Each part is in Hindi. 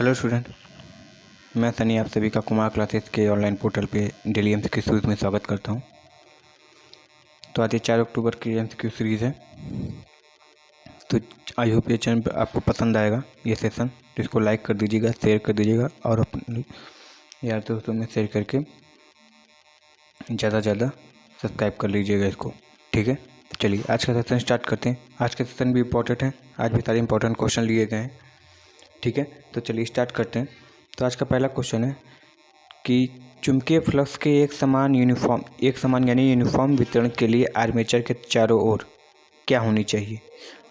हेलो स्टूडेंट, मैं सनी आप सभी का कुमार क्लासेस के ऑनलाइन पोर्टल पे डेली एमसीक्यू सीरीज़ में स्वागत करता हूँ। तो आज ये 4 अक्टूबर की एमसीक्यू सीरीज़ है। तो आई होप ये चैनल आपको पसंद आएगा ये सेशन। तो इसको लाइक कर दीजिएगा, शेयर कर दीजिएगा और अपने यार दोस्तों में शेयर करके ज़्यादा से ज़्यादा सब्सक्राइब कर लीजिएगा इसको, ठीक है। तो चलिए आज का सेशन स्टार्ट करते हैं। आज का सेशन भी इम्पोर्टेंट है, आज भी सारे इंपॉर्टेंट क्वेश्चन लिए गए हैं, ठीक है। तो चलिए स्टार्ट करते हैं। तो आज का पहला क्वेश्चन है कि चुंबकीय फ्लक्स के एक समान यानी यूनिफॉर्म वितरण के लिए आर्मेचर के चारों ओर क्या होनी चाहिए?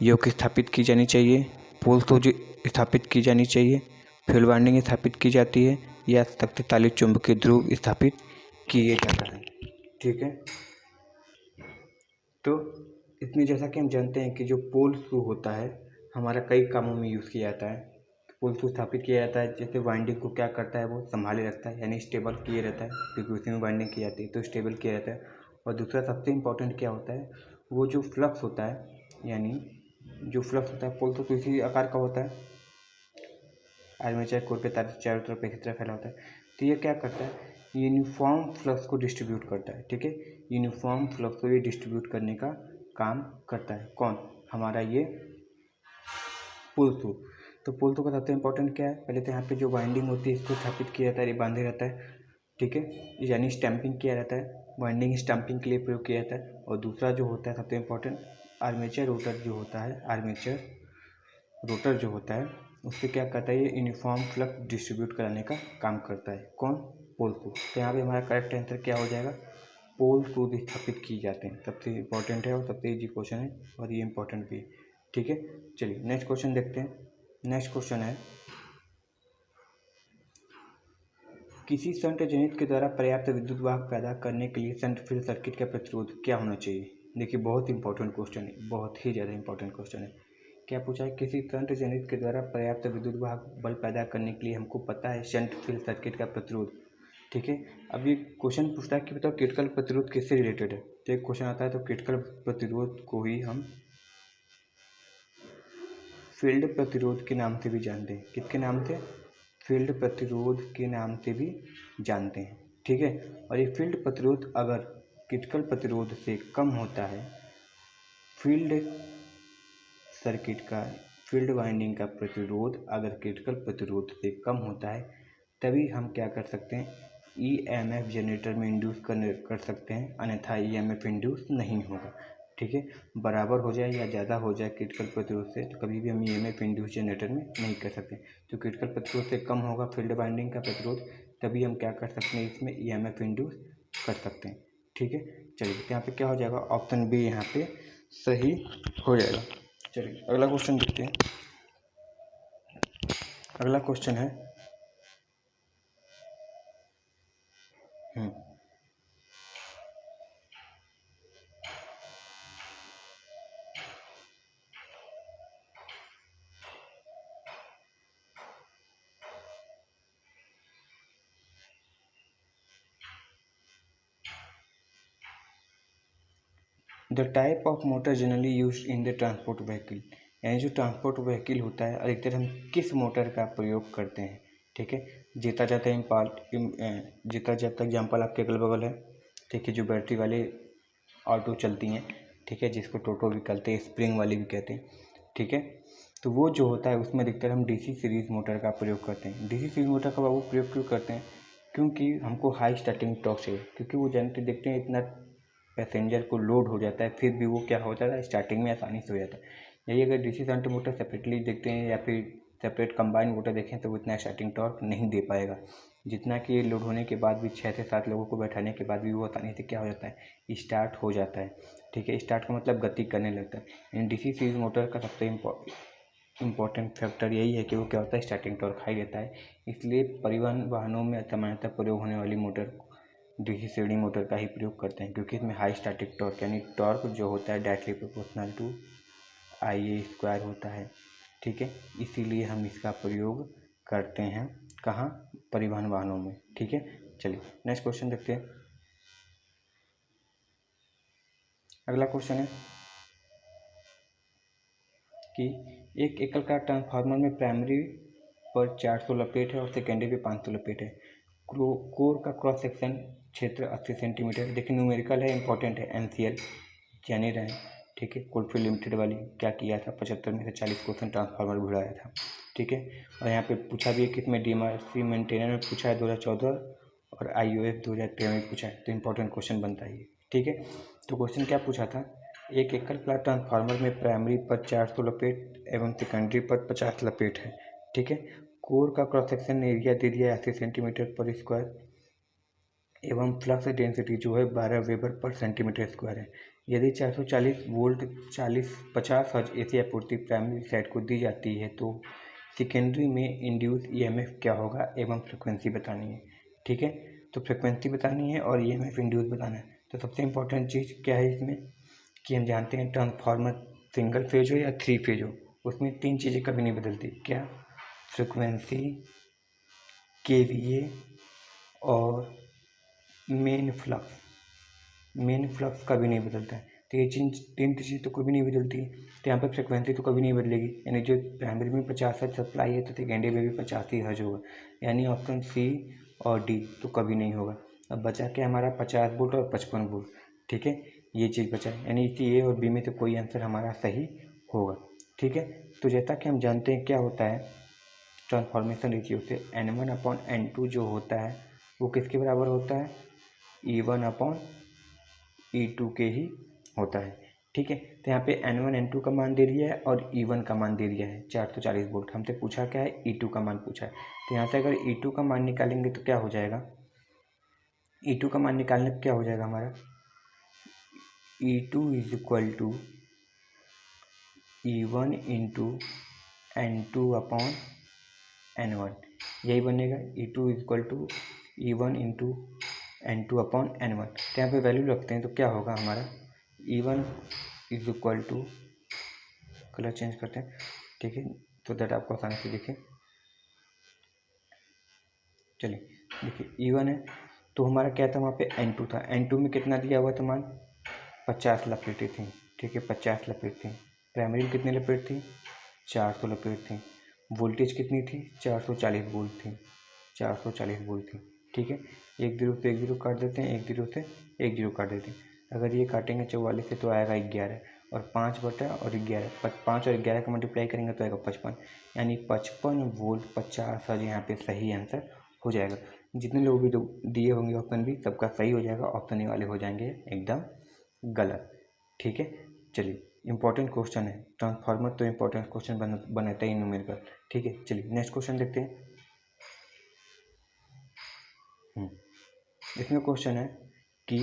योक स्थापित की जानी चाहिए, पोल सूज स्थापित की जानी चाहिए, फील्ड वाइंडिंग स्थापित की जाती है या शक्तिशाली चुंबकीय ध्रुव स्थापित किए जाता है, ठीक है। तो इसमें जैसा कि हम जानते हैं कि जो पोल शू होता है हमारा कई कामों में यूज़ किया जाता है। पोल शू स्थापित किया जाता है, जैसे वाइंडिंग को क्या करता है वो संभाले रखता है, यानी स्टेबल किए रहता है, क्योंकि उसी में वाइंडिंग की जाती है तो स्टेबल किया रहता है। और दूसरा सबसे इम्पोर्टेंट क्या होता है, वो जो फ्लक्स होता है, यानी जो फ्लक्स होता है पोल शू तो इसी आकार का होता है, आर्मेचर कोर के चारों तरफ एक तरह फैला होता है। तो ये क्या करता है, यूनिफॉर्म फ्लक्स को डिस्ट्रीब्यूट करता है, ठीक है। यूनिफॉर्म फ्लक्स को ये डिस्ट्रीब्यूट करने का काम करता है कौन, हमारा ये पुल थ्रू। तो पुल थ्रू का सबसे इम्पोर्टेंट क्या है, पहले तो यहाँ पे जो वाइंडिंग होती है इसको स्थापित किया जाता है, ये बांधे रहता है, ठीक है, यानी स्टैंपिंग किया रहता है, वाइंडिंग स्टैंपिंग के लिए प्रयोग किया जाता है। और दूसरा जो होता है सबसे इम्पोर्टेंट, आर्मेचर रोटर जो होता है, आर्मेचर रोटर जो होता है उससे क्या करता है, ये यूनिफॉर्म फ्लक्स डिस्ट्रीब्यूट कराने का काम करता है कौन, पोल शू। तो यहाँ पे हमारा करेक्ट आंसर क्या हो जाएगा, पोल शू स्थापित किए जाते हैं। सबसे इम्पोर्टेंट है और सबसे इजी क्वेश्चन है और ये इम्पोर्टेंट भी है, ठीक है। चलिए नेक्स्ट क्वेश्चन देखते हैं। नेक्स्ट क्वेश्चन है, किसी शंट जनित्र के द्वारा पर्याप्त विद्युत वाहक पैदा करने के लिए शंट फील्ड सर्किट का प्रतिरोध क्या होना चाहिए? देखिए बहुत इंपॉर्टेंट क्वेश्चन है, बहुत ही ज़्यादा इंपॉर्टेंट क्वेश्चन है। क्या पूछा है, किसी शंट जनित्र के द्वारा पर्याप्त विद्युत वाहक बल पैदा करने के लिए हमको पता है शंट फील्ड सर्किट का प्रतिरोध, ठीक है। अब ये क्वेश्चन पूछता है कि बताओ क्रिटिकल प्रतिरोध किससे रिलेटेड है। तो एक क्वेश्चन आता है तो क्रिटिकल प्रतिरोध को ही हम फील्ड प्रतिरोध के नाम से भी जानते हैं। किसके नाम से, फील्ड प्रतिरोध के नाम से भी जानते हैं, ठीक है। और ये फील्ड प्रतिरोध अगर क्रिटिकल प्रतिरोध से कम होता है, फील्ड सर्किट का, फील्ड वाइंडिंग का प्रतिरोध अगर क्रिटिकल प्रतिरोध से कम होता है तभी हम क्या कर सकते हैं, ईएमएफ जनरेटर में इंड्यूस कर सकते हैं, अन्यथा ईएमएफ इंड्यूस नहीं होगा, ठीक है। बराबर हो जाए या ज़्यादा हो जाए क्रिटिकल प्रतिरोध से तो कभी भी हम ईएमएफ इंड्यूस जनरेटर में नहीं कर सकते। तो क्रिटिकल प्रतिरोध से कम होगा फील्ड वाइंडिंग का प्रतिरोध, तभी हम क्या कर सकते हैं, इसमें ईएमएफ इंड्यूस कर सकते हैं, ठीक है। चलिए यहाँ पे क्या हो जाएगा, ऑप्शन बी यहाँ पे सही हो जाएगा। चलिए अगला क्वेश्चन देखते हैं। अगला क्वेश्चन है the type of motor generally use in the transport vehicle, यानी जो ट्रांसपोर्ट व्हीकल होता है अधिकतर हम किस मोटर का प्रयोग करते हैं, ठीक है। जीता जाता एग्जाम्पल आपके अगल बगल है, ठीक है, जो बैटरी वाले ऑटो चलती हैं, ठीक है, जिसको टोटो भी कहते हैं, स्प्रिंग वाली भी कहते हैं, ठीक है। तो वो जो होता है उसमें अधिकतर हम डीसी सीरीज़ मोटर का प्रयोग करते हैं। डीसी सीरीज़ मोटर का वो प्रयोग क्यों करते हैं, क्योंकि हमको हाई स्टार्टिंग टॉर्क चाहिए, क्योंकि वो जानते देखते हैं इतना पैसेंजर को लोड हो जाता है फिर भी वो क्या हो जाता है, स्टार्टिंग में आसानी से हो जाता है। यही अगर डीसी शंट मोटर सेपरेटली देखते हैं या फिर सेपरेट कंबाइंड मोटर देखें तो वो इतना स्टार्टिंग टॉर्क नहीं दे पाएगा, जितना कि लोड होने के बाद भी 6 से 7 लोगों को बैठाने के बाद भी वो आसानी से क्या हो जाता है, स्टार्ट हो जाता है, ठीक है। स्टार्ट का मतलब गति करने लगता है। डीसी सीरीज मोटर का सबसे इम्पोर्टेंट फैक्टर यही है कि वो क्या होता है, स्टार्टिंग टॉर्क हाई रहता है। इसलिए परिवहन वाहनों में सामान्यतः प्रयोग होने वाली मोटर डीसी सीरीज मोटर का ही प्रयोग करते हैं, क्योंकि इसमें हाई स्टैटिक टॉर्क यानी टॉर्क जो होता है directly proportional to IA square होता है, ठीक है। इसीलिए हम इसका प्रयोग करते हैं कहाँ, परिवहन वाहनों में, ठीक है। चलिए नेक्स्ट क्वेश्चन देखते हैं। अगला क्वेश्चन है कि एक एकल का ट्रांसफार्मर में प्राइमरी पर 416 प्लेट है और सेकेंडरी पे 516 प्लेट है। कोर का क्रॉस सेक्शन क्षेत्र 80 सेंटीमीटर। देखिए न्यूमेरिकल है, इंपॉर्टेंट है, NCL जान ही रहे हैं, ठीक है। कोलफील्ड लिमिटेड वाली क्या किया था, 75 में से 40 क्वेश्चन ट्रांसफार्मर भिड़ाया था, ठीक है। और यहाँ पे पूछा भी है किसमें, DMRC मेंटेनर में पूछा है 2014 और IOF 2013 में पूछा है, तो इंपॉर्टेंट क्वेश्चन बनता है ये, ठीक है। तो क्वेश्चन क्या पूछा था, एक एकल प्लाट ट्रांसफार्मर में प्राइमरी पर 416 प्लेट एवं सेकेंडरी पर 50 प्लेट है, ठीक है। कोर का क्रॉस सेक्शन एरिया दे दिया 80 सेंटीमीटर पर स्क्वायर एवं फ्लक्स डेंसिटी जो है 12 वेबर पर सेंटीमीटर स्क्वायर है। यदि 440 वोल्ट 50 हर्ट्ज AC आपूर्ति प्राइमरी साइड को दी जाती है तो सेकेंडरी में इंड्यूस EMF क्या होगा एवं फ्रिक्वेंसी बतानी है, ठीक है। तो फ्रिक्वेंसी बतानी है और EMF इंड्यूस बताना है। तो सबसे इम्पोर्टेंट चीज़ क्या है इसमें कि हम जानते हैं ट्रांसफार्मर सिंगल फेज हो या 3 फेज हो, उसमें 3 चीज़ें कभी नहीं बदलती, क्या, फ्रिक्वेंसी, KVA और मेन फ्लक्स कभी नहीं बदलता है। तो ये तीन चीज़ तो कभी नहीं बदलती है। तो यहाँ पर फ्रिक्वेंसी तो कभी नहीं बदलेगी, यानी जो प्राइमरी में 50 हर्ट्ज सप्लाई है तो सेकेंडरी में भी 50 ही हर्ट्ज होगा, यानी ऑप्शन C और D तो कभी नहीं होगा। अब बचा क्या हमारा 50 वोल्ट और 55 वोल्ट, ठीक है, ये चीज़ बचा है, यानी कि A और B में से कोई आंसर हमारा सही होगा, ठीक है। तो जैसा कि हम जानते हैं क्या होता है ट्रांसफॉर्मेशन रेशियो से N1/N2 जो होता है वो किसके बराबर होता है, E1/E2 के ही होता है, ठीक है। तो यहाँ पे N1 N2 का मान दे दिया है और E1 का मान दे दिया है 440 वोल्ट। हमसे पूछा क्या है, E2 का मान पूछा है। तो यहाँ से अगर E2 का मान निकालेंगे तो क्या हो जाएगा, E2 का मान निकालने पर क्या हो जाएगा हमारा, E2 is equal to E1 into N2/N1, यही बनेगा। E2 is equal to E1 into N2/N1। तो यहाँ पे वैल्यू रखते हैं तो क्या होगा हमारा, E1 is equal to, colour change करते हैं, ठीक है, तो दैट आपको आसानी से दिखे। चलिए देखिए E1 है तो हमारा क्या था वहाँ पे N2 था, N2 में कितना दिया हुआ था मान, 50 लपेटें थी, ठीक है, 50 लपेट थी। प्राइमरी में कितनी लपेट थी, 400 लपेट थी। वोल्टेज कितनी थी, 440 वोल्ट थी, 440 वोल्ट थी, ठीक है। एक जीरो से एक जीरो काट देते हैं, एक जीरो से एक जीरो काट देते हैं। अगर ये काटेंगे 44 से तो आएगा 11 और 5/11, 5 और 11 का मल्टीप्लाई करेंगे तो आएगा 55, यानी 55 वोल्ट 50 हर्ट्ज यहाँ पे सही आंसर हो जाएगा। जितने लोग भी दिए होंगे ऑप्शन भी सबका सही हो जाएगा, ऑप्शन ए वाले हो जाएंगे एकदम गलत, ठीक है। चलिए इंपॉर्टेंट क्वेश्चन है ट्रांसफार्मर, तो इंपॉर्टेंट क्वेश्चन बनाता ही न्यूमेरिकल, ठीक है। चलिए नेक्स्ट क्वेश्चन देखते हैं। इसमें क्वेश्चन है कि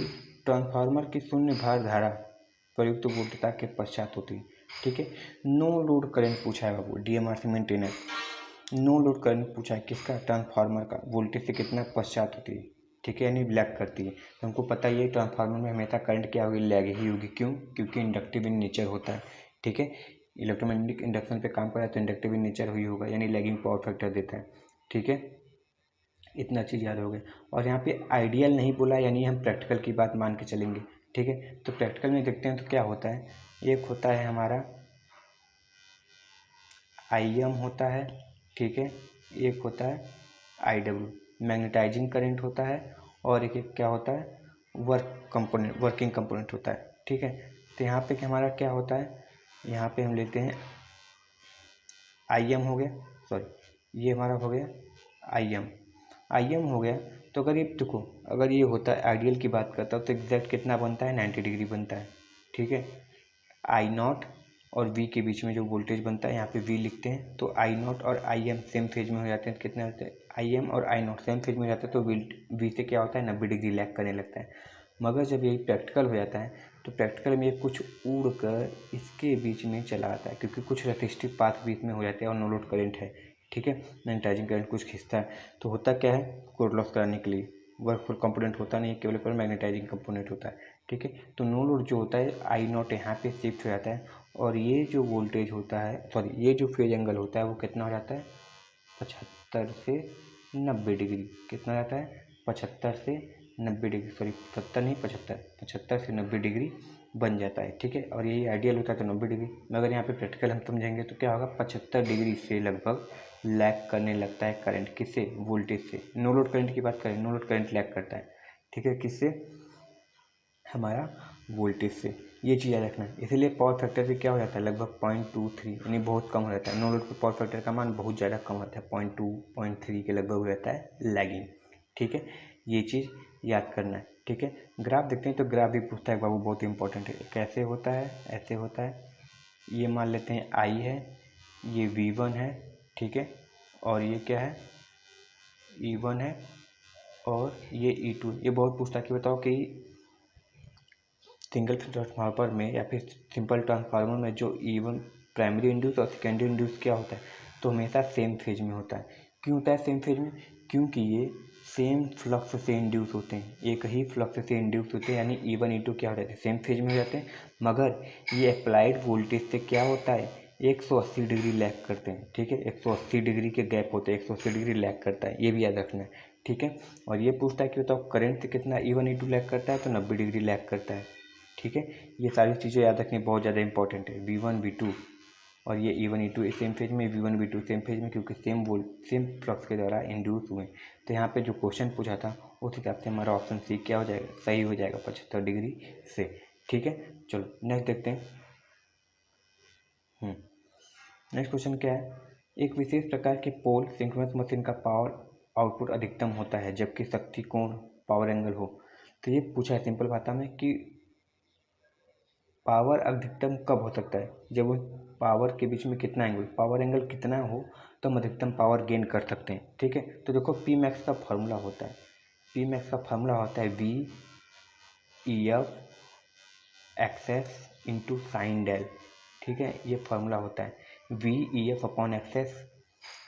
ट्रांसफार्मर की शून्य भार धारा प्रयुक्त वोल्टता के पश्चात होती है, ठीक है। नो लोड करंट पूछा है बाबू, DMRC maintainer, no load current पूछा है किसका, ट्रांसफार्मर का, वोल्टेज से कितना पश्चात होती है, ठीक है, यानी लैग करती है। तो हमको पता ही है ट्रांसफार्मर में हमेशा करंट क्या होगी, लैग ही होगी, क्यों, क्योंकि इंडक्टिव इन नेचर होता है, ठीक है। इलेक्ट्रोमैग्नेटिक इंडक्शन पे काम कर रहा है तो इंडक्टिव इन नेचर ही होगा, यानी लैगिंग पावर फैक्टर देता है, ठीक है। इतना चीज़ याद हो गया। और यहाँ पे आइडियल नहीं बोला, यानी हम प्रैक्टिकल की बात मान के चलेंगे, ठीक है। तो प्रैक्टिकल में देखते हैं तो क्या होता है, एक होता है हमारा IM होता है, ठीक है, एक होता है IW मैग्नेटाइजिंग करंट होता है, और एक क्या होता है वर्किंग कंपोनेंट होता है, ठीक है। तो यहाँ पे हमारा क्या होता है, यहाँ पे हम लेते हैं IM हो गया, सॉरी ये हमारा हो गया IM हो गया। तो अगर ये देखो, अगर ये होता है आइडियल की बात करता हूँ तो एग्जैक्ट कितना बनता है, 90 डिग्री बनता है, ठीक है। I0 और V के बीच में जो वोल्टेज बनता है यहाँ पे V लिखते हैं, तो I0 और IM सेम फेज में हो जाते हैं, तो कितने होते हैं, IM और I0 सेम फेज में हो जाते हैं तो V से क्या होता है, 90 डिग्री लैग करने लगता है। मगर जब यही प्रैक्टिकल हो जाता है तो प्रैक्टिकल में ये कुछ उड़ कर इसके बीच में चला आता है, क्योंकि कुछ रेसिस्टिव पाथ बीच में हो जाते हैं और नो लोड करंट है, ठीक है, मैग्नेटाइजिंग करंट कुछ खींचता है। तो होता क्या है, कोर लॉस कराने के लिए वर्कफुल कंपोनेंट होता नहीं है, केवल मैग्नेटाइजिंग कंपोनेंट होता है, ठीक है। तो नो लोड जो होता है I0 यहाँ पे शिफ्ट हो जाता है, और ये जो वोल्टेज होता है, सॉरी ये जो फेज एंगल होता है वो कितना हो जाता है, 75 से 90 डिग्री, कितना हो जाता है, 75 से 90 डिग्री, सॉरी 70 नहीं 75, 75 से 90 डिग्री बन जाता है, ठीक है। और यही आइडियल होता है तो 90 डिग्री। मगर यहाँ पे प्रैक्टिकल हम समझेंगे तो क्या होगा, 75 डिग्री से लगभग लैग करने लगता है करंट। किससे? वोल्टेज से। नो लोड करंट की बात करें, नो लोड करंट लैग करता है, ठीक है। किससे? हमारा वोल्टेज से। ये चीज़ याद रखना है। इसीलिए पावर फैक्टर भी क्या हो जाता है, लगभग 0.23, यानी बहुत कम हो जाता है। नो लोड पर पावर फैक्टर का मान बहुत ज़्यादा कम होता है, 0.2 0.3 के लगभग रहता है लैगिंग, ठीक है। ये चीज़ याद करना है, ठीक है। ग्राफ देखते हैं तो ग्राफ भी पूछता है बाबू, बहुत इंपॉर्टेंट है। कैसे होता है? ऐसे होता है। ये मान लेते हैं आई है, ये V1 है, ठीक है। और ये क्या है? E1 है, और ये E2। ये बहुत पूछता है कि बताओ कि सिंगल फेज ट्रांसफार्मर में या फिर सिंपल ट्रांसफार्मर में जो E1 प्राइमरी इंड्यूस और सेकेंडरी इंड्यूस क्या होता है, तो हमेशा सेम फेज में होता है। क्यों होता है सेम फेज में? क्योंकि ये सेम फ्लक्स से इंड्यूस होते हैं, एक ही फ्लक्स से इंड्यूस होते हैं, यानी E1 E2 क्या हो जाते हैं, सेम फेज में हो जाते हैं। मगर ये अप्लाइड वोल्टेज से क्या होता है, 180 डिग्री लैग करते हैं, ठीक है। 180 डिग्री के गैप होते हैं, 180 डिग्री लैग करता है, ये भी याद रखना है, ठीक है। और ये पूछता है कि बताओ करंट से कितना E1 E2 लैग करता है, तो 90 डिग्री लैग करता है, ठीक है। ये सारी चीज़ें याद रखनी बहुत ज़्यादा इंपॉर्टेंट है। V1 V2 और ये E1 E2 सेम फेज में, V1 V2 सेम फेज में, क्योंकि सेम फ्लक्स के द्वारा इंड्यूस हुए। तो यहाँ पे जो क्वेश्चन पूछा था उस हिसाब से हमारा ऑप्शन सी क्या हो जाएगा, सही हो जाएगा 75 डिग्री से, ठीक है। चलो नेक्स्ट देखते हैं। नेक्स्ट क्वेश्चन क्या है, एक विशेष प्रकार के पोल सिंक्रोनस मशीन का पावर आउटपुट अधिकतम होता है जबकि शक्ति कोण पावर एंगल हो। तो ये पूछा है सिंपल भाषा में कि पावर अधिकतम कब हो सकता है, जब उन पावर के बीच में कितना एंगल, पावर एंगल कितना हो तो हम अधिकतम पावर गेन कर सकते हैं, ठीक है। तो देखो पी मैक्स का फार्मूला होता है, पी मैक्स का फार्मूला होता है V E F X S into sine del, ठीक है। ये फार्मूला होता है V E F upon X S,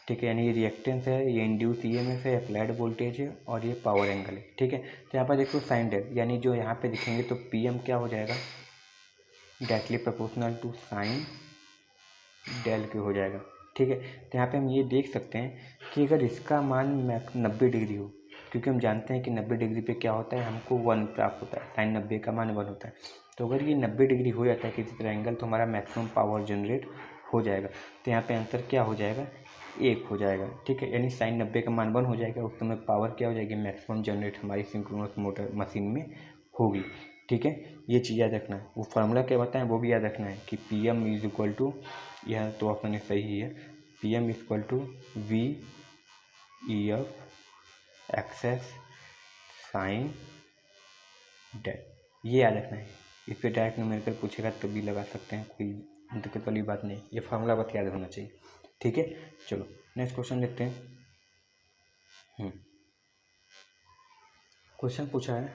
ठीक है। यानी ये रिएक्टेंस है, ये इंड्यूस ईएमएफ है, अप्लाइड वोल्टेज है, और ये पावर एंगल है, ठीक है। तो यहाँ पर देखो साइन डेल, यानी जो यहाँ पे दिखेंगे तो पी एम क्या हो जाएगा, directly proportional to sine del के हो जाएगा, ठीक है। तो यहाँ पे हम ये देख सकते हैं कि अगर इसका मान 90 डिग्री हो, क्योंकि हम जानते हैं कि 90 डिग्री पे क्या होता है, हमको 1 प्राप्त होता है, साइन 90 का मान 1 होता है। तो अगर ये 90 डिग्री हो जाता है किसी तरह एंगल, तो हमारा मैक्सिमम पावर जनरेट हो जाएगा। तो यहाँ पे आंसर क्या हो जाएगा, 1 हो जाएगा, ठीक है। यानी साइन 90 का मान 1 हो जाएगा, उस समय पावर क्या हो जाएगी, मैक्सिमम जनरेट हमारी सिंक्रोनस मोटर मशीन में होगी, ठीक है। ये चीज़ याद रखना है। वो फार्मूला क्या बताएं वो भी याद रखना है कि P M is equal to, यह तो ऑप्शन सही ही है, P M is equal to V E F X S sine del, ये याद रखना है। इस पर डायरेक्ट न्यूमेरिकल पूछेगा तब भी लगा सकते हैं, कोई दिक्कत वाली बात नहीं, ये फार्मूला बस याद होना चाहिए, ठीक है। चलो नेक्स्ट क्वेश्चन देखते हैं। क्वेश्चन पूछा है,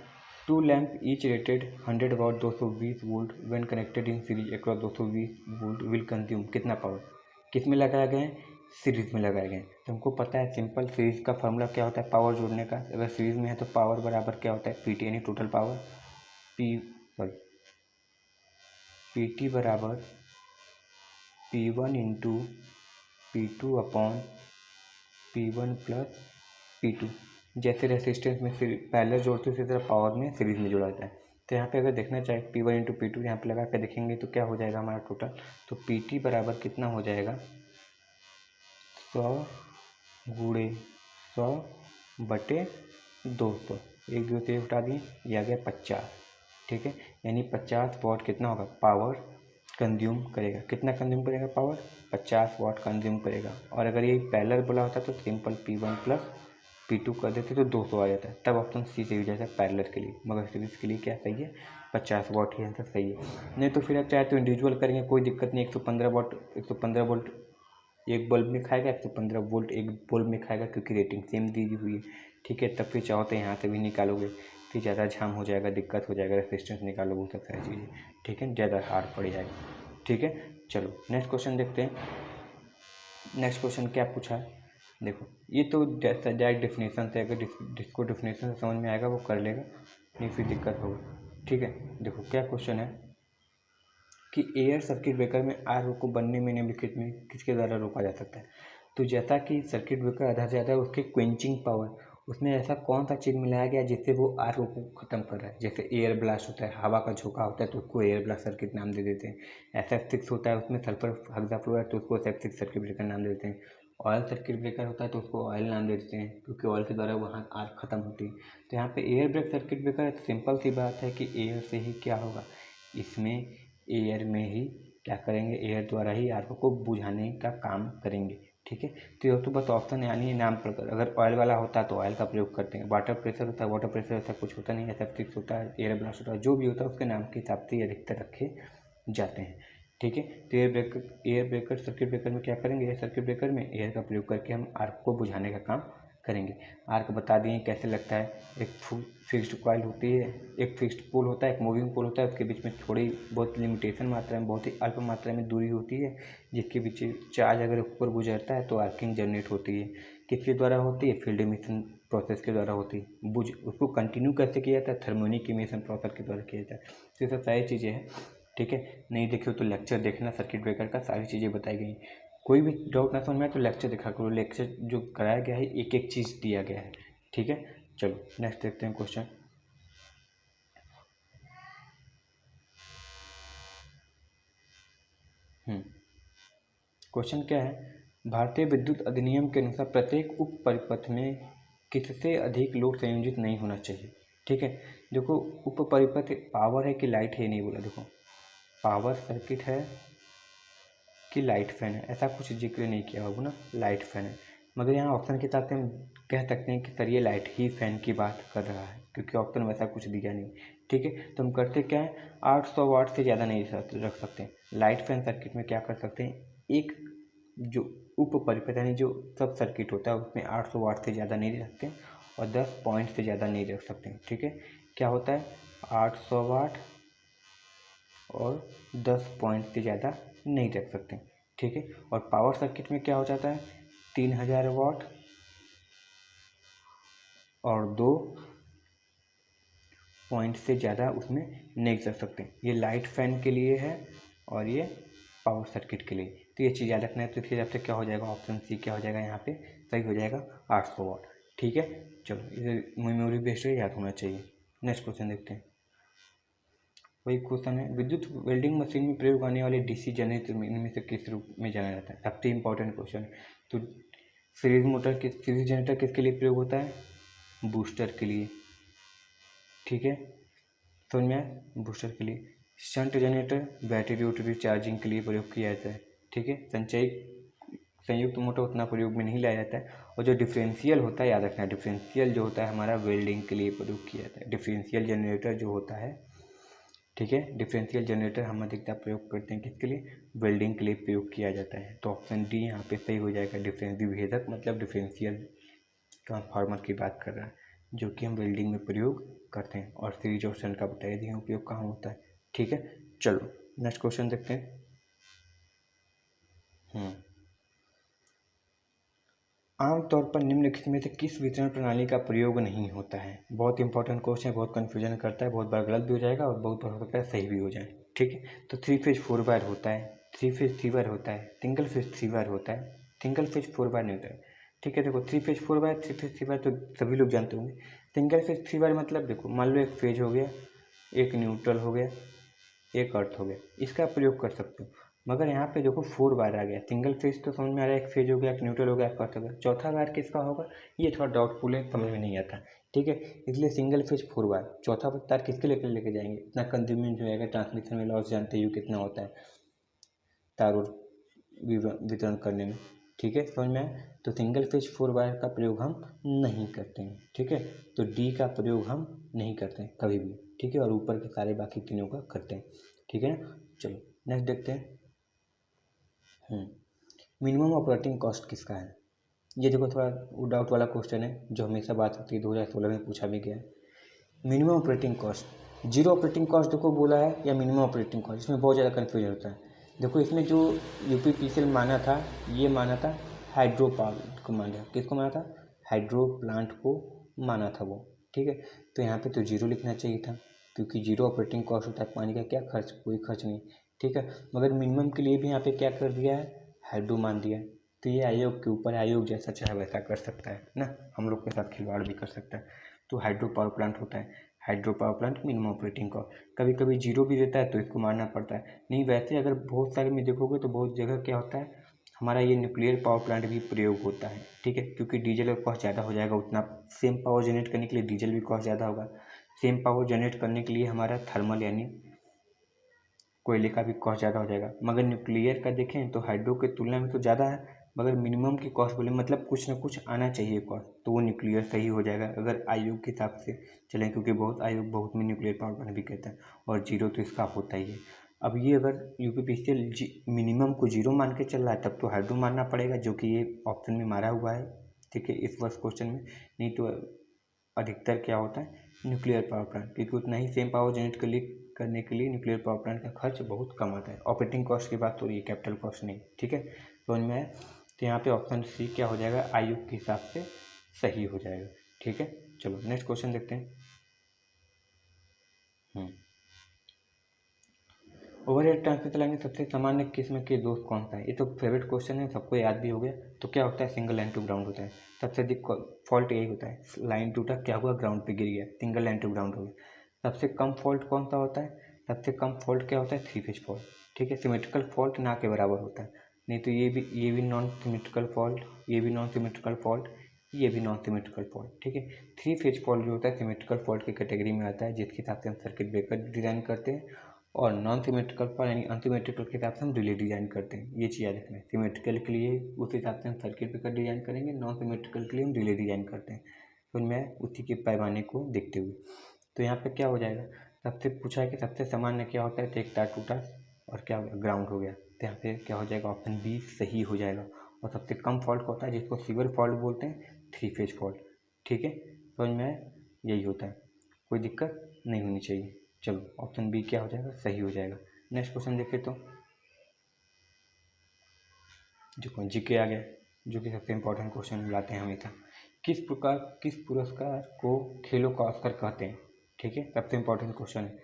two lamp each rated 100 watt 220 volt when connected in series across 220 volt will consume कितना पावर। किस में लगाया गया है, सीरीज में लगाए गए हैं। तो हमको पता है सिंपल सीरीज का फार्मूला क्या होता है, पावर जोड़ने का। अगर सीरीज में है तो पावर बराबर क्या होता है, पीटी, यानी टोटल पावर, पीटी बराबर P1 into P2 upon P1 plus P2। जैसे रेसिस्टेंस में पैरेलल जोड़ते उसी तरह पावर में सीरीज में जोड़ा जाता है। तो यहाँ पे अगर देखना चाहे P1 इंटू P2 यहाँ पे लगा कर देखेंगे तो क्या हो जाएगा हमारा टोटल, तो PT बराबर कितना हो जाएगा, 100 गुणे 100 बटे 200, एक दो से उठा दिए, ये आ गया 50, ठीक है। यानी 50 वाट कितना होगा, पावर कंज्यूम करेगा। कितना कंज्यूम करेगा, पावर 50 वाट कंज्यूम करेगा। और अगर ये पैरेलल बोला होता तो सिंपल P1 प्लस P2 कर देते तो 200 आ जाता है, तब ऑप्शन सी सही हो जाता है पैरेलल के लिए। मगर सीरीज के लिए क्या सही है, 50 वाट ही आंसर सही है। नहीं तो फिर आप चाहे तो इंडिविजुअल करेंगे, कोई दिक्कत नहीं। 115 वाट 115 वोल्ट एक बल्ब में खाएगा, 115 वोल्ट एक बल्ब में खाएगा, क्योंकि रेटिंग सेम दी हुई है, ठीक है। तब फिर चाहो तो यहाँ से भी निकालोगे, फिर ज़्यादा जाम हो जाएगा, दिक्कत हो जाएगा, रेसिस्टेंस निकालोगे, वो सब सारी चीज़ें, ठीक है, ज़्यादा हार्ड पड़ जाएगा, ठीक है। चलो नेक्स्ट क्वेश्चन देखते हैं। नेक्स्ट क्वेश्चन क्या पूछा है, देखो ये तो डायरेक्ट डेफिनेशन से, अगर जिसको डेफिनेशन से समझ में आएगा वो कर लेगा, नहीं फिर दिक्कत होगा, ठीक है। देखो क्या क्वेश्चन है कि एयर सर्किट ब्रेकर में आग को बनने में निम्नलिखित में किसके द्वारा रोका जा सकता है। तो जैसा कि सर्किट ब्रेकर आधा से ज़्यादा उसके क्वेंचिंग पावर उसमें ऐसा कौन सा चीज़ मिलाया गया जिससे वो आग को ख़त्म कर रहा है। जैसे एयर ब्लास्ट होता है, हवा का झोंका होता है तो उसको एयर ब्लास्ट सर्किट नाम दे देते हैं। SF6 होता है, उसमें सल्फर हेक्साफ्लोराइड तो उसको SF6 सर्किट ब्रेकर नाम दे देते हैं। ऑयल सर्किट ब्रेकर होता है तो उसको ऑयल नाम दे देते हैं, क्योंकि ऑयल के द्वारा वहाँ आग ख़त्म होती है। तो यहाँ पे एयर ब्रेक सर्किट ब्रेकर है, तो सिंपल सी बात है कि एयर से ही क्या होगा, इसमें एयर में ही क्या करेंगे, एयर द्वारा ही आग को बुझाने का काम करेंगे। ठीक है, तो ये तो बस ऑप्शन यानी नाम पढ़कर, अगर ऑयल वाला होता है तो ऑयल का प्रयोग करते हैं, वाटर प्रेशर होता है, वाटर प्रेशर ऐसा कुछ होता नहीं है, SF6 होता है, एयर ब्लास्ट होता है, जो भी होता है उसके नाम के हिसाब से अधिकतर रखे जाते हैं। ठीक है, तो एयर ब्रेकर सर्किट ब्रेकर में क्या करेंगे, एयर सर्किट ब्रेकर में एयर का प्रयोग करके हम आर्क को बुझाने का काम करेंगे। आर्क बता दिए कैसे लगता है, एक फिक्स्ड कॉइल होती है, एक फिक्स्ड पोल होता है, एक मूविंग पोल होता है, उसके बीच में थोड़ी बहुत लिमिटेशन मात्रा में, बहुत ही अल्प मात्रा में दूरी होती है, जिसके बीच चार्ज अगर ऊपर गुजरता है तो आर्किंग जनरेट होती है। किसके द्वारा होती है, फील्ड इमिशन प्रोसेस के द्वारा होती है। उसको कंटिन्यू कैसे किया जाता है, थर्मोनिक इमिशन प्रोसेस के द्वारा किया जाता है। तो ये सब सारी चीज़ें हैं। ठीक है, नहीं देखिए तो लेक्चर देखना सर्किट ब्रेकर का, सारी चीज़ें बताई गई। कोई भी डाउट ना समझ में आए तो लेक्चर देखा करो, लेक्चर जो कराया गया है एक एक चीज़ दिया गया है। ठीक है, चलो नेक्स्ट देखते हैं क्वेश्चन। क्वेश्चन क्या है, भारतीय विद्युत अधिनियम के अनुसार प्रत्येक उप परिपथ में किससे अधिक लोड संयोजित नहीं होना चाहिए। ठीक है, देखो उप परिपथ पावर है कि लाइट है, नहीं बोला। देखो पावर सर्किट है कि लाइट फैन है, ऐसा कुछ जिक्र नहीं किया होगा ना, लाइट फैन है। मगर यहाँ ऑप्शन के हिसाब से हम कह सकते हैं कि सर ये लाइट ही फैन की बात कर रहा है, क्योंकि ऑप्शन वैसा कुछ दिया नहीं। ठीक है, तो हम करते क्या है, 800 वाट से ज़्यादा नहीं रख सकते। लाइट फैन सर्किट में क्या कर सकते हैं, एक जो उप परिपथ यानी जो सब सर्किट होता है उसमें 800 वाट से ज़्यादा नहीं रख सकते और 10 पॉइंट से ज़्यादा नहीं रख सकते। ठीक है, क्या होता है, 800 वाट और 10 पॉइंट से ज़्यादा नहीं रख सकते। ठीक है, और पावर सर्किट में क्या हो जाता है, 3000 वाट और 2 पॉइंट से ज़्यादा उसमें नहीं रख सकते। ये लाइट फैन के लिए है और ये पावर सर्किट के लिए। तो ये चीज़ याद रखना है। तो इसके हिसाब से क्या हो जाएगा, ऑप्शन सी क्या हो जाएगा, यहाँ पे सही हो जाएगा 800 वाट। ठीक है, चलो इसे मेमोरी बेस्ड याद होना चाहिए। नेक्स्ट क्वेश्चन देखते हैं। वही क्वेश्चन है, विद्युत वेल्डिंग मशीन में प्रयोग आने वाले DC जनरेटर इनमें से किस रूप में जाना जाता है। सबसे इंपॉर्टेंट क्वेश्चन। तो सीरीज जनरेटर किसके लिए प्रयोग होता है, बूस्टर के लिए। ठीक है, समझ में आया, बूस्टर के लिए। शंट जनरेटर बैटरी वोटरी चार्जिंग के लिए प्रयोग किया जाता है। ठीक है, संयुक्त मोटर उतना प्रयोग में नहीं लाया जाता है। और जो डिफरेंशियल होता है, याद रखना, डिफरेंशियल जो होता है हमारा वेल्डिंग के लिए प्रयोग किया जाता है। डिफरेंशियल जनरेटर जो होता है, ठीक है, डिफरेंशियल जनरेटर हम अधिकता प्रयोग करते हैं किसके लिए, वेल्डिंग के लिए प्रयोग किया जाता है। तो ऑप्शन डी यहाँ पे सही हो जाएगा। विभेदक मतलब डिफरेंशियल ट्रांसफार्मर की बात कर रहा है, जो कि हम वेल्डिंग में प्रयोग करते हैं। और सीरीज और शंट का बताया दिया उपयोग कहाँ होता है। ठीक है, चलो नेक्स्ट क्वेश्चन देखते हैं। आमतौर पर निम्नलिखित में से किस वितरण प्रणाली का प्रयोग नहीं होता है। बहुत इंपॉर्टेंट क्वेश्चन है, बहुत कन्फ्यूजन करता है, बहुत बार गलत भी हो जाएगा और बहुत बार हो सकता है सही भी हो जाए। ठीक है, तो 3 फेज 4 वायर होता है, 3 फेज 3 वायर होता है, सिंगल फेज 3 वायर होता है, सिंगल फेज 4 वायर नहीं होता है। ठीक है, देखो 3 फेज 4 वायर, 3 फेज 3 वायर तो सभी लोग जानते होंगे। सिंगल फेज 3 वायर मतलब देखो, मान लो एक फेज हो गया, एक न्यूट्रल हो गया, एक अर्थ हो गया, इसका प्रयोग कर सकते हो। मगर यहाँ पे देखो 4 वायर आ गया, सिंगल फेज तो समझ में आ रहा है, एक फेज हो गया, एक न्यूट्रल हो गया, एक अर्थ हो गया, चौथा वायर किसका होगा, ये थोड़ा डाउटफुल है, समझ में नहीं आता। ठीक है, इसलिए सिंगल फेज 4 वायर, चौथा तार किसके लेके जाएंगे, इतना कंज्यूमेंट हो जाएगा, ट्रांसमिशन में लॉस जानते हो कितना होता है तार और वितरण करने में। ठीक है, समझ में आया। तो सिंगल फेज 4 वायर का प्रयोग हम नहीं करते हैं। ठीक है, तो डी का प्रयोग हम नहीं करते हैं कभी भी। ठीक है, और ऊपर के सारे बाकी तीनों का करते हैं। ठीक है ना, चलो नेक्स्ट देखते हैं। मिनिमम ऑपरेटिंग कॉस्ट किसका है। ये देखो थोड़ा डाउट वाला क्वेश्चन है, जो हमेशा बात होती है, 2016 में पूछा भी गया है। Minimum operating cost, zero operating cost देखो बोला है या मिनिमम ऑपरेटिंग कॉस्ट, इसमें बहुत ज़्यादा कन्फ्यूजन होता है। देखो इसमें जो UPPCL माना था, ये माना था हाइड्रो पावर को माना, किसको माना था, हाइड्रो प्लांट को माना था वो। ठीक है, तो यहाँ पे तो जीरो लिखना चाहिए था, क्योंकि जीरो ऑपरेटिंग कॉस्ट होता है, पानी का क्या खर्च, कोई खर्च नहीं। ठीक है, मगर मिनिमम के लिए भी यहाँ पे क्या कर दिया है, हाइड्रो मान दिया है। तो ये आयोग के ऊपर, आयोग जैसा चाहे वैसा कर सकता है ना, हम लोग के साथ खिलवाड़ भी कर सकता है। तो हाइड्रो पावर प्लांट होता है, hydro power plant minimum operating cost, कभी कभी जीरो भी रहता है तो इसको मानना पड़ता है। नहीं वैसे अगर बहुत सारे में देखोगे तो बहुत जगह क्या होता है, हमारा ये न्यूक्लियर पावर प्लांट भी प्रयोग होता है, ठीक है, क्योंकि डीजल का कॉस्ट ज़्यादा हो जाएगा, उतना सेम पावर जनरेट करने के लिए डीजल भी कॉस्ट ज़्यादा होगा, सेम पावर जनरेट करने के लिए हमारा थर्मल यानी कोयले का भी कॉस्ट ज़्यादा हो जाएगा। मगर न्यूक्लियर का देखें तो हाइड्रो की तुलना में तो ज़्यादा है, मगर मिनिमम की कॉस्ट बोले मतलब कुछ ना कुछ आना चाहिए कॉस्ट, तो वो न्यूक्लियर सही हो जाएगा अगर आयोग के हिसाब से चलें, क्योंकि बहुत आयोग बहुत में न्यूक्लियर पावर प्लांट भी कहता है, और जीरो तो इसका होता ही है। अब ये अगर यूपीपीसीएल मिनिमम को जीरो मान के चल रहा है तब तो हाइड्रो मानना पड़ेगा, जो कि ये ऑप्शन में मारा हुआ है, ठीक है, इस वर्ष क्वेश्चन में। नहीं तो अधिकतर क्या होता है न्यूक्लियर पावर प्लांट, क्योंकि उतना ही सेम पावर जनरेट करने के लिए न्यूक्लियर पावर प्लांट का खर्च बहुत कम आता है। ऑपरेटिंग कॉस्ट की बात हो रही है, कैपिटल कॉस्ट नहीं, ठीक है, तो इनमें है। तो यहाँ पे ऑप्शन सी क्या हो जाएगा, आयु के हिसाब से सही हो जाएगा, ठीक है। चलो नेक्स्ट क्वेश्चन देखते हैं। ओवरहेड ट्रांसमिशन लाइन में सबसे सामान्य किस्म के दोष कौन सा है, ये तो फेवरेट क्वेश्चन है, सबको याद भी हो गया। तो क्या होता है, सिंगल लाइन टू ग्राउंड होता है, सबसे अधिक फॉल्ट यही होता है, लाइन टूटा क्या हुआ, ग्राउंड पे गिर गया, सिंगल लाइन टू ग्राउंड हो गया। सबसे कम फॉल्ट कौन सा होता है, सबसे कम फॉल्ट क्या होता है, थ्री फेज फॉल्ट, ठीक है, सिमेट्रिकल फॉल्ट ना के बराबर होता है। नहीं तो ये भी नॉन सिमेट्रिकल फॉल्ट, ये भी नॉन सिमेट्रिकल फॉल्ट, ये भी नॉन सिमेट्रिकल फॉल्ट, ठीक है। थ्री फेज फॉल्ट जो होता है सिमेट्रिकल फॉल्ट की कैटेगरी में आता है, जिसके हिसाब से हम सर्किट ब्रेकर डिज़ाइन करते हैं, और नॉन सिमेट्रिकल फॉल्ट यानी अनसिमेट्रिकल के हिसाब से हम रिले डिज़ाइन करते हैं। ये चीज़ याद रखना है, सिमेट्रिकल के लिए उस हिसाब से हम सर्किट ब्रेकर डिज़ाइन करेंगे, नॉन सिमेट्रिकल के लिए हम रिले डिज़ाइन करते हैं। तो मैं उसी के पैमाने को देखते हुए, तो यहाँ पे क्या हो जाएगा, सबसे पूछा है कि सबसे सामान्य क्या होता है, तो एक तार टूटा और क्या हो गया, ग्राउंड हो गया, तो यहाँ पे क्या हो जाएगा, ऑप्शन बी सही हो जाएगा। और सबसे कम फॉल्ट होता है जिसको सीवर फॉल्ट बोलते हैं, थ्री फेज फॉल्ट, ठीक है, तो में यही होता है, कोई दिक्कत नहीं होनी चाहिए। चलो ऑप्शन बी क्या हो जाएगा, सही हो जाएगा। नेक्स्ट क्वेश्चन देखें तो जो जीके आ गया, जो कि सबसे इम्पोर्टेंट क्वेश्चन लाते हैं हमेशा। किस पुरस्कार को खेलों का ऑस्कर कहते हैं, ठीक है, सबसे इम्पोर्टेंट क्वेश्चन है,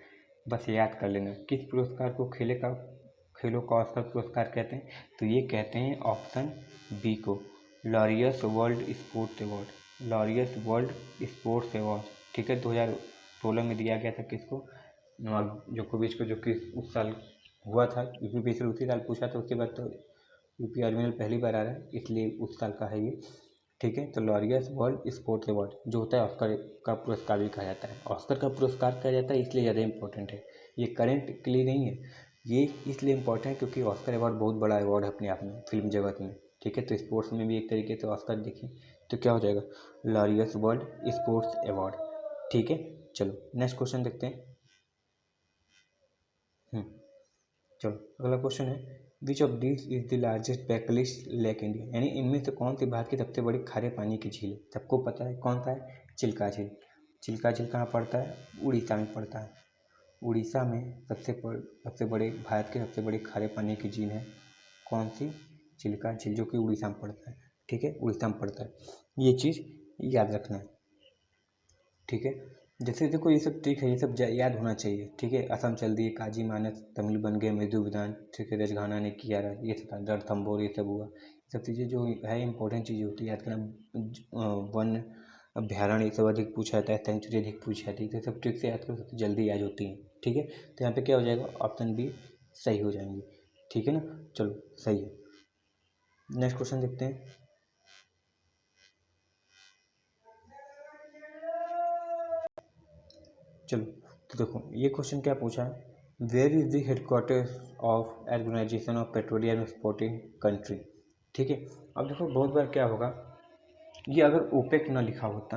बस याद कर लेना, किस पुरस्कार को खेलों का ऑस्कर पुरस्कार कहते हैं, तो ये कहते हैं ऑप्शन बी को, Laureus world sports award, Laureus world sports award, ठीक है, 2016 में दिया गया था किसको, नोवाक जोकोविच को, जो कि उस साल हुआ था, यूपीपीसीएल उसी साल पूछा था, उसके बाद तो यूपी आर्मी पहली बार आ रहा है, इसलिए उस साल का है ये, ठीक है। तो लॉरियस वर्ल्ड स्पोर्ट्स अवार्ड जो होता है ऑस्कर का पुरस्कार भी कहा जाता है, ऑस्कर का पुरस्कार कहा जाता है इसलिए ज़्यादा इंपॉर्टेंट है, ये करंट के लिए नहीं है, ये इसलिए इम्पोर्टेंट है क्योंकि ऑस्कर अवार्ड बहुत बड़ा अवार्ड है अपने आप में फिल्म जगत में, ठीक है। तो स्पोर्ट्स में भी एक तरीके से ऑस्कर देखिए तो क्या हो जाएगा, लॉरियस वर्ल्ड स्पोर्ट्स अवार्ड, ठीक है। चलो नेक्स्ट क्वेश्चन देखते हैं। चलो अगला क्वेश्चन है, which of this is the largest backlist lake India, यानी इनमें से कौन सी भारत की सबसे बड़ी खारे पानी की झील है, सबको पता है कौन सा है, चिल्का झील। चिल्का झील कहाँ पड़ता है, उड़ीसा में पड़ता है। उड़ीसा में सबसे बड़े भारत के सबसे बड़ी खारे पानी की झील है कौन सी, चिल्का झील, जो कि उड़ीसा में पड़ता है, ठीक है, उड़ीसा में पड़ता है, ये चीज़ याद रखना है, ठीक है। जैसे देखो ये सब ट्रिक है, ये सब याद होना चाहिए, ठीक है। असम चल दिए, काजी मानस, तमिल बन गए, मृदु विधान, ठीक है, रजघाना ने किया रहा, ये सब रणथंभौर, ये सब हुआ, ये सब चीज़ें जो है इंपॉर्टेंट चीज़ें होती है याद करना। वन अभ्यारण्य ये सब अधिक पूछा जाता है, सेंचुरी अधिक पूछी जाती है, तो सब ट्रिक से याद करो, सबसे जल्दी याद होती है, ठीक है। तो यहाँ पे क्या हो जाएगा, ऑप्शन बी सही हो जाएंगे, ठीक है ना। चलो सही है, नेक्स्ट क्वेश्चन देखते हैं। चलो तो देखो ये क्वेश्चन क्या पूछा है, where is the headquarters of organisation of petroleum exporting country, ठीक है। अब देखो बहुत बार क्या होगा, ये अगर ओपेक ना लिखा होता,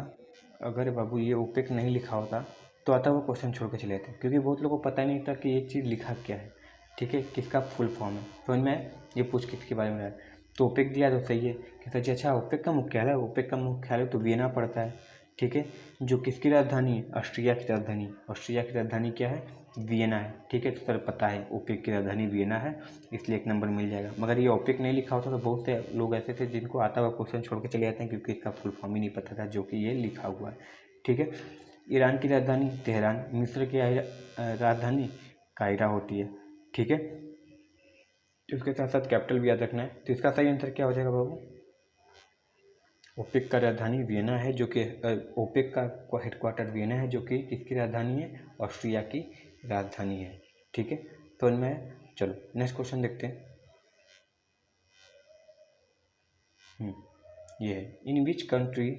अगर बाबू ये ओपेक नहीं लिखा होता तो आता वो क्वेश्चन छोड़ के चले जाते, क्योंकि बहुत लोगों को पता नहीं था कि ये चीज़ लिखा क्या है, ठीक है, किसका फुल फॉर्म है, तो इनमें ये पूछ किसके बारे में रहा है, तो ओपेक दिया तो सही है कि सच, अच्छा ओपेक का मुख्यालय, ओपेक का मुख्यालय तो वियना पड़ता है, ठीक है, जो किसकी राजधानी है, ऑस्ट्रिया की राजधानी, ऑस्ट्रिया की राजधानी क्या है, वियना है, ठीक है। तो सर पता है ओपेक की राजधानी वियना है, इसलिए एक नंबर मिल जाएगा। मगर ये ओपेक नहीं लिखा होता तो बहुत से लोग ऐसे थे जिनको आता हुआ क्वेश्चन छोड़ के चले जाते हैं, क्योंकि इसका फुल फॉर्म ही नहीं पता था, जो कि ये लिखा हुआ है, ठीक है। ईरान की राजधानी तेहरान, मिस्र की राजधानी कायरा होती है, ठीक है। तो इसके साथ साथ कैपिटल भी याद रखना है। तो इसका सही आंसर क्या हो जाएगा बाबू? ओपेक का राजधानी वियना है, जो कि ओपेक का हेडक्वार्टर वियना है, जो कि किसकी राजधानी है? ऑस्ट्रिया की राजधानी है। ठीक है, तो इनमें चलो नेक्स्ट क्वेश्चन देखते हैं। ये है, in which country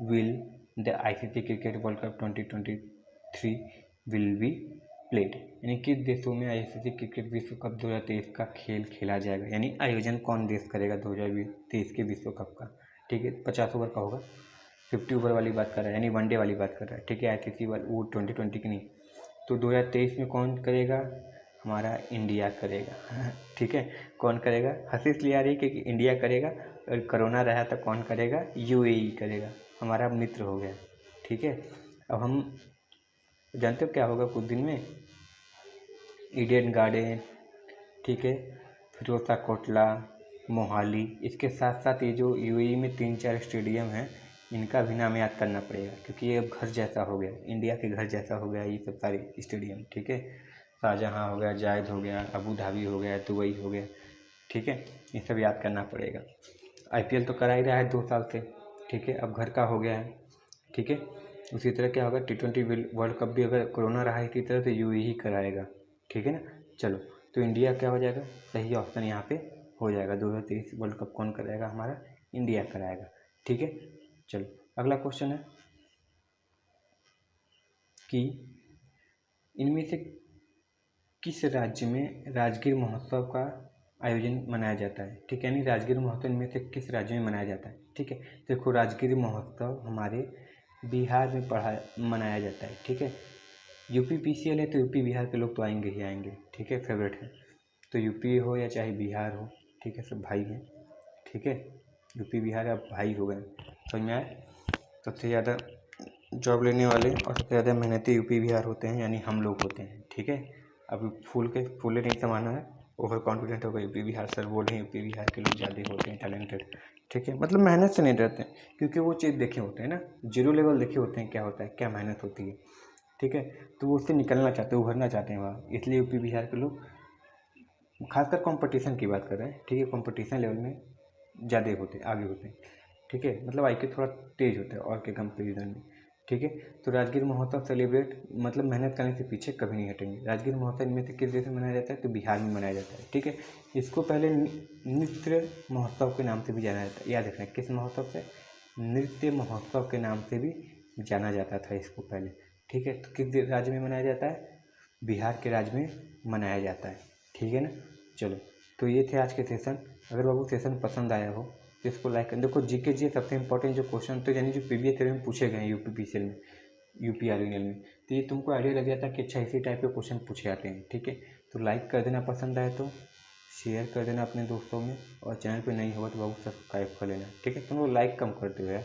will the ICC cricket world cup 2023 will be played, यानी किस देशों में आईसीसी क्रिकेट विश्व कप 2023 का खेल खेला जाएगा, यानी आयोजन कौन देश करेगा 2023 के विश्व कप का। ठीक है, 50 ओवर का होगा, 50 ओवर वाली बात कर रहा है, यानी वनडे वाली बात कर रहा है। ठीक है, आईसीसी वाली वो 2020 की नहीं। तो 2023 में कौन करेगा? हमारा इंडिया करेगा। ठीक है, कौन करेगा? हंसी इसलिए आ रही है क्योंकि इंडिया करेगा, और कोरोना रहा तो कौन करेगा? यूएई करेगा, हमारा मित्र हो गया। ठीक है, अब हम जानते हो क्या होगा कुछ दिन में? ईडन गार्डन, ठीक है, फिरोजा कोटला, मोहाली, इसके साथ साथ ये जो यूएई में 3-4 स्टेडियम हैं, इनका भी नाम याद करना पड़ेगा, क्योंकि ये अब घर जैसा हो गया, इंडिया के घर जैसा हो गया ये सब सारे स्टेडियम। ठीक है, शाहजहाँ हो गया, जायद हो गया, अबू धाबी हो गया, दुबई हो गया। ठीक है, ये सब याद करना पड़ेगा। आईपीएल तो करा ही रहा है 2 साल से। ठीक है, अब घर का हो गया है। ठीक है, उसी तरह क्या होगा, T20 वर्ल्ड कप भी अगर कोरोना रहा इसी तरह तो यूएई ही कराएगा। ठीक है ना। चलो, तो इंडिया क्या हो जाएगा? सही ऑप्शन यहाँ पे हो जाएगा। 2023 वर्ल्ड कप कौन कराएगा? हमारा इंडिया कराएगा। ठीक है, चलो अगला क्वेश्चन है कि इनमें से किस राज्य में राजगीर महोत्सव का आयोजन मनाया जाता है? ठीक है, यानी राजगीर महोत्सव इनमें से किस राज्य में मनाया जाता है? ठीक है, देखो राजगीर महोत्सव हमारे बिहार में मनाया जाता है। ठीक है, यूपी पीसीएल है तो यूपी बिहार के लोग तो आएंगे ही आएंगे। ठीक है, फेवरेट है, तो यूपी हो या चाहे बिहार हो, ठीक है, सब भाई हैं। ठीक है, यूपी बिहार अब भाई हो गए, समझ में आए? सबसे ज़्यादा जॉब लेने वाले और सबसे ज़्यादा मेहनती यूपी बिहार होते हैं, यानी हम लोग होते हैं। ठीक है, अब फूले नहीं समाना है, ओवर कॉन्फिडेंट होगा यूपी बिहार सर बोल रहे हैं, यूपी बिहार के लोग ज़्यादा होते हैं टैलेंटेड। ठीक है, मतलब मेहनत से नहीं डरते, क्योंकि वो चीज़ देखे होते हैं ना, जीरो लेवल देखे होते हैं क्या होता है, क्या मेहनत होती है। ठीक है, तो वो उससे निकलना चाहते हैं, उभरना चाहते हैं वहाँ, इसलिए यूपी बिहार के लोग खासकर कंपटीशन की बात कर रहे हैं। ठीक है, कंपटीशन लेवल में ज़्यादा होते हैं, आगे होते हैं। ठीक है, मतलब आईक्यू थोड़ा तेज होता है और के कंपेरिजन में। ठीक है, तो राजगीर महोत्सव सेलिब्रेट मतलब मेहनत करने से पीछे कभी नहीं हटेंगे। राजगीर महोत्सव इनमें से किस देश में मनाया जाता है? तो बिहार में मनाया जाता है। ठीक है, इसको पहले नृत्य महोत्सव के नाम से भी जाना जाता है, याद रखना किस महोत्सव से? नृत्य महोत्सव के नाम से भी जाना जाता था इसको पहले। ठीक है, तो किस राज्य में मनाया जाता है? बिहार के राज्य में मनाया जाता है। ठीक है ना। चलो, तो ये थे आज के सेशन। अगर बाबू सेशन पसंद आया हो तो इसको लाइक कर। देखो जीके जी सबसे इंपॉर्टेंट जो क्वेश्चन तो यानी जो प्रीवियस ईयर में पूछे गए हैं यूपी पीसीएल में, यूपी आरएनएल में, तो ये तुमको आइडिया लग जाता है कि अच्छा इसी टाइप के क्वेश्चन पूछे जाते हैं। ठीक है, तो लाइक कर देना, पसंद आए तो शेयर कर देना अपने दोस्तों में, और चैनल पे नहीं होगा तो बाबू सब्सक्राइब कर लेना। ठीक है, तुम लोग लाइक कम करते हो यार,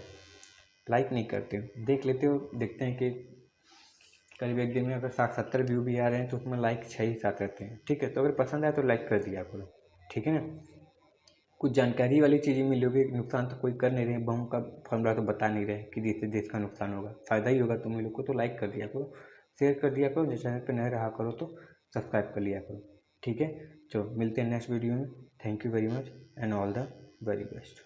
लाइक नहीं करते हो, देख लेते हो, देखते हैं कि करीब एक दिन में अगर 60-70 व्यू भी आ रहे हैं तो उसमें लाइक 6 ही 7 रहते हैं। ठीक है, तो अगर पसंद आए तो लाइक कर दिया करो। ठीक है ना, कुछ जानकारी वाली चीज़ें मिलोगी, नुकसान तो कोई कर नहीं रहे, बम का फॉर्मूला तो बता नहीं रहे कि जिससे देश का नुकसान होगा, फ़ायदा ही होगा तुम लोग को। तो लाइक कर दिया करो, शेयर कर दिया करो, जो चैनल पर नए रहा करो तो सब्सक्राइब कर लिया करो। ठीक है, चलो मिलते हैं नेक्स्ट वीडियो में। Thank you very much and all the very best.